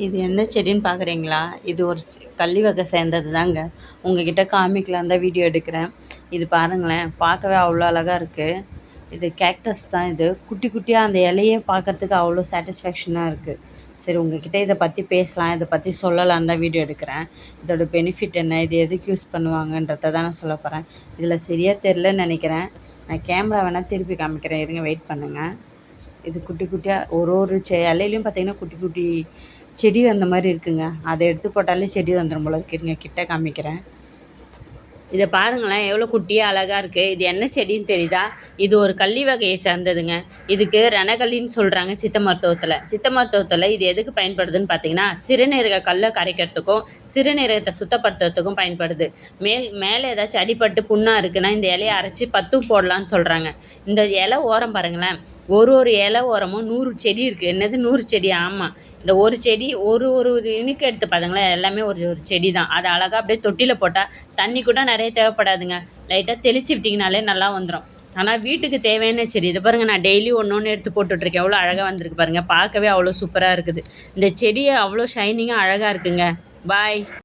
இது என்ன செடின்னு பார்க்குறீங்களா? இது ஒரு கள்ளி வகை சேர்ந்தது தாங்க. உங்ககிட்ட காமிக்கலாம் தான் வீடியோ எடுக்கிறேன். இது பாருங்களேன், பார்க்கவே அவ்வளோ அழகாக இருக்குது. இது கேக்டஸ் தான் இது. குட்டி குட்டியாக அந்த இலையே பார்க்குறதுக்கு அவ்வளோ சாட்டிஸ்ஃபேக்ஷனாக இருக்குது. சரி, உங்ககிட்ட இதை பற்றி பேசலாம், இதை பற்றி சொல்லலான்னு தான் வீடியோ எடுக்கிறேன். இதோட பெனிஃபிட் என்ன, இது எதுக்கு யூஸ் பண்ணுவாங்கன்றத தான் நான் சொல்ல போகிறேன். இதில் சரியாக தெரிலன்னு நினைக்கிறேன். நான் கேமரா வேணால் திருப்பி காமிக்கிறேன், இருங்க, வெயிட் பண்ணுங்கள். இது குட்டி குட்டியாக ஒரு இலையிலையும் பார்த்தீங்கன்னா குட்டி குட்டி செடி அந்த மாதிரி இருக்குங்க. அதை எடுத்து போட்டாலே செடி வந்துடும் போல இருக்குங்க. கிட்ட காமிக்கிறேன். இதை பாருங்களேன், எவ்வளோ குட்டியாக அழகாக இருக்குது. இது என்ன செடின்னு தெரியுதா? இது ஒரு கள்ளி வகையை சேர்ந்ததுங்க. இதுக்கு ரணகல்லின்னு சொல்கிறாங்க சித்த மருத்துவத்தில் இது எதுக்கு பயன்படுதுன்னு பார்த்தீங்கன்னா, சிறுநீரக கல்லை கரைக்கிறதுக்கும் சிறுநீரகத்தை சுத்தப்படுத்துறதுக்கும் பயன்படுது. மேலே ஏதாச்சும் அடிபட்டு புண்ணாக இருக்குன்னா இந்த இலையை அரைச்சி பத்தும் போடலான்னு சொல்கிறாங்க. இந்த இலை ஓரம் பாருங்களேன், ஒரு இலை ஓரமும் 100 செடி இருக்குது. என்னது 100 செடி? ஆமாம், இந்த ஒரு செடி ஒரு இனுக்கு எடுத்து பாருங்களேன், எல்லாமே ஒரு செடி தான். அதை அழகாக அப்படியே தொட்டியில் போட்டால் தண்ணி கூட நிறைய தேவைப்படாதுங்க. லைட்டாக தெளிச்சு விட்டிங்கனாலே நல்லா வந்துடும். ஆனால் வீட்டுக்கு தேவையான செடி இதை பாருங்கள், நான் டெய்லி ஒன்று எடுத்து போட்டுட்ருக்கேன். எவ்வளோ அழகாக வந்திருக்கு பாருங்கள். பார்க்கவே அவ்வளோ சூப்பராக இருக்குது. இந்த செடியை அவ்வளோ ஷைனிங்காக அழகாக இருக்குங்க. பாய்.